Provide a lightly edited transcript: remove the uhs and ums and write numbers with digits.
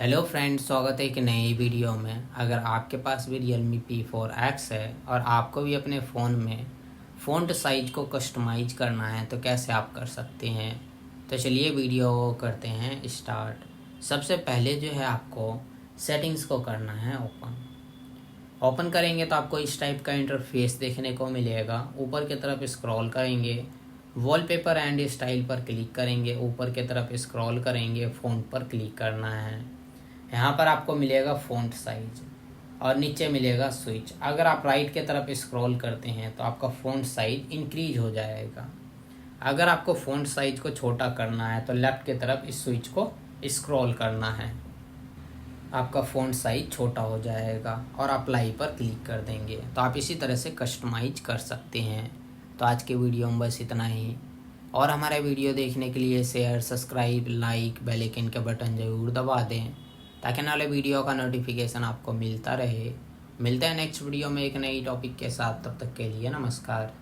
Hello friends, स्वागत है एक नई वीडियो में। अगर आपके पास भी Realme P4X है और आपको भी अपने फ़ोन में फ़ॉन्ट साइज को कस्टमाइज करना है तो कैसे आप कर सकते हैं। तो चलिए वीडियो करते हैं स्टार्ट। सबसे पहले जो है आपको सेटिंग्स को करना है ओपन करेंगे तो आपको इस टाइप का इंटरफेस देखने को मिलेगा। ऊपर की तरफ स्क्रॉल करेंगे, वॉलपेपर एंड स्टाइल पर क्लिक करेंगे, ऊपर की तरफ स्क्रॉल करेंगे, फ़ॉन्ट पर क्लिक करना है। यहाँ पर आपको मिलेगा फ़ॉन्ट साइज और नीचे मिलेगा स्विच। अगर आप राइट की तरफ स्क्रॉल करते हैं तो आपका फ़ॉन्ट साइज इंक्रीज हो जाएगा। अगर आपको फ़ॉन्ट साइज को छोटा करना है तो लेफ़्ट की तरफ इस स्विच को स्क्रॉल करना है, आपका फ़ॉन्ट साइज छोटा हो जाएगा और अप्लाई पर क्लिक कर देंगे तो आप इसी तरह से कस्टमाइज कर सकते हैं। तो आज के वीडियो में बस इतना ही, और हमारे वीडियो देखने के लिए share, subscribe, like, bell icon के बटन ज़रूर दबा दें ताकि आने वाले वीडियो का नोटिफिकेशन आपको मिलता रहे। मिलते हैं नेक्स्ट वीडियो में एक नई टॉपिक के साथ, तब तक के लिए नमस्कार।